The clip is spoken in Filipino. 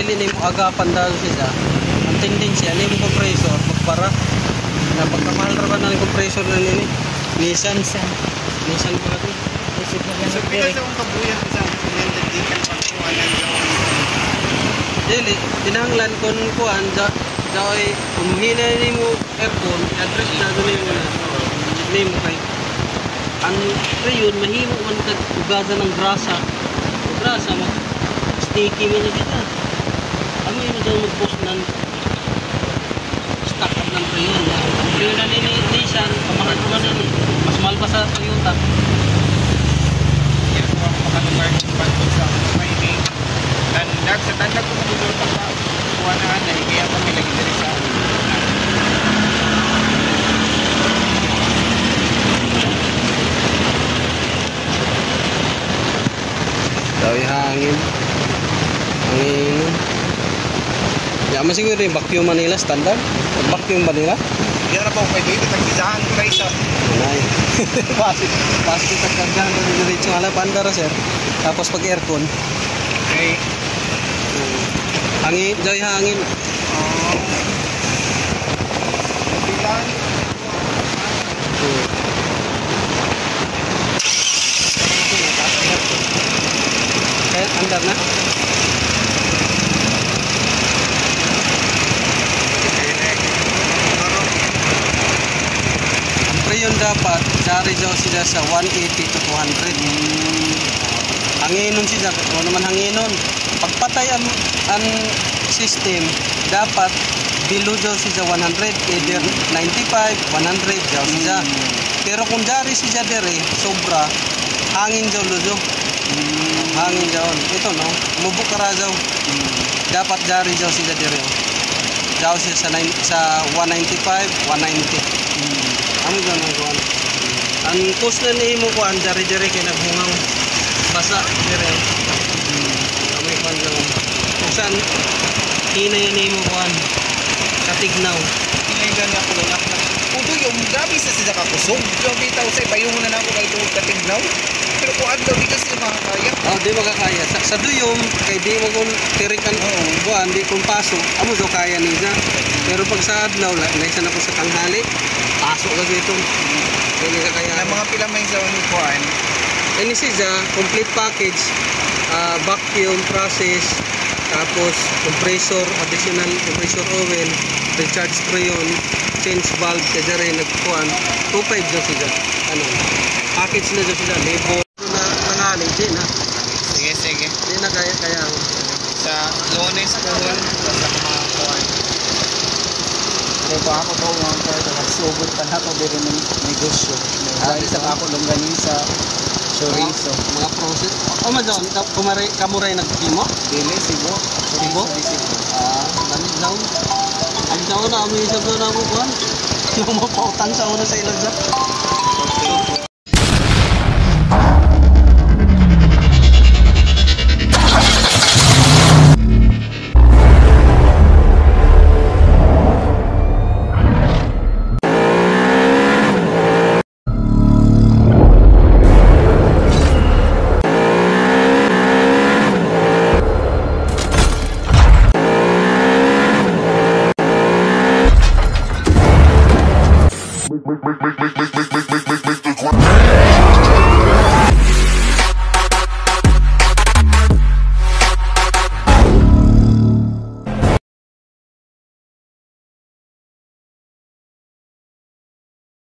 dili nimo agapan dahil sila. Ang tendency ani mo compressor magpara. Na pagkamahal ra ba na ang compressor na nini? Nissan mo natin. So pila sa kung kabuyan isang nandidikan pagkuhanan yung dili tinanglan kon kuan daoy kung mahina nimo aircon address na dili mo na nimo kay ang rayon mahimo man kag ugasan ng grasa mo sticky man na dito amo yun daw mag-post ng stock up ng rayon na nini Nissan pamahal ko na ni mas mahal pa sa Toyota yan kung ako makalugar ng pagkod sa mining tandag sa tandag ko magulor pa ka kuha na ana kaya kami lagi diri sa dawi hangin yaman siguro yung vacuum Manila standard vacuum Manila yan na po kay dito tagbisahan ko rin sa anay pasti tagkagdahan ko diretso ala pandara sir tapos pag aircon okay hangin dawi hangin bilang kaya andar na yun dapat dari daw sila sa 180 to 200 hanginon sila o naman hanginon pagpatay ang system dapat below daw sila 100 either 95 100 daw sila pero kung dari sila dere sobra hangin daw ludo hangin daw ito no mubukara daw dapat dari daw sila dere daw sila sa 195 190 amo ganun kuan ang cost na nimo kuan dari-dari kay naghungaw basa dire amay kuan lang kung saan hinay nimo kuan katignaw ingay gani ako lang udo yung gabi sa sila ka kusog gabi taw say payong na nako kay tuod katignaw pero kung adto di kasi makakaya di makakaya sa duyom kay di mo kun tirikan buwan di kun paso amo do kaya niya pero pag sa adlaw naisan ako sa tanghali pasok lagi ito hindi ka kaya na mga pilamay sa kuan ini siya complete package vacuum process tapos compressor additional compressor oil recharge crayon change valve kaya rin nagkuhan 2.5 daw siya ano package na daw siya label na nangali di na sige di na kaya sa Lones kuan sa mga kuan pa ako daw ang kaya nagsugod pa na to dito ng negosyo dahil sa ako longganisa chorizo mga process madon kamuray nagkimo dili sibo sibo ganit daw ang daw na amoy sa daw na ko kuan yung mapautang sa una sa ilagda